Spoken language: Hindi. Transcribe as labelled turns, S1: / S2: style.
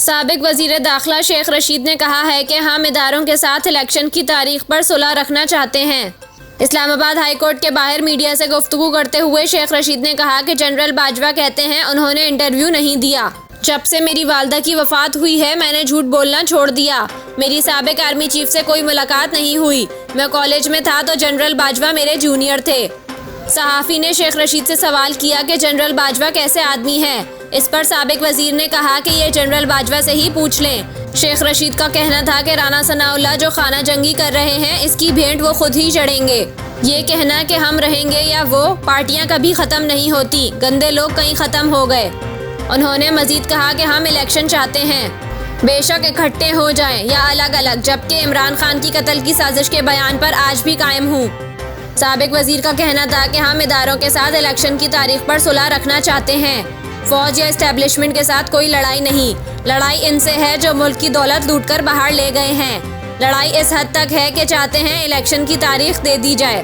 S1: साबिक वजीर दाखिला शेख रशीद ने कहा है कि हम इदारों के साथ इलेक्शन की तारीख पर सुलह रखना चाहते हैं। इस्लामाबाद हाई कोर्ट के बाहर मीडिया से गुफ्तगू करते हुए शेख रशीद ने कहा कि जनरल बाजवा कहते हैं उन्होंने इंटरव्यू नहीं दिया। जब से मेरी वालदा की वफात हुई है मैंने झूठ बोलना छोड़ दिया। मेरी साबिक आर्मी चीफ से कोई मुलाकात नहीं हुई। मैं कॉलेज में था तो जनरल बाजवा मेरे जूनियर थे। सहाफ़ी ने शेख रशीद से सवाल किया कि जनरल बाजवा कैसे आदमी है। इस पर साबिक वजीर ने कहा कि ये जनरल बाजवा से ही पूछ लें। शेख रशीद का कहना था कि राना सनाउल्लाह जो खाना जंगी कर रहे हैं इसकी भेंट वो खुद ही चढ़ेंगे। ये कहना कि हम रहेंगे या वो, पार्टियां कभी ख़त्म नहीं होती, गंदे लोग कहीं ख़त्म हो गए। उन्होंने मजीद कहा कि हम इलेक्शन चाहते हैं, बेशक इकट्ठे हो जाएं या अलग अलग, जबकि इमरान खान की कत्ल की साजिश के बयान पर आज भी कायम हूँ। साबिक वजीर का कहना था कि हम इदारों के साथ इलेक्शन की तारीख पर सुलह रखना चाहते हैं। फौज या इस्टेब्लिशमेंट के साथ कोई लड़ाई नहीं, लड़ाई इनसे है जो मुल्क की दौलत लूटकर बाहर ले गए हैं। लड़ाई इस हद तक है कि चाहते हैं इलेक्शन की तारीख दे दी जाए।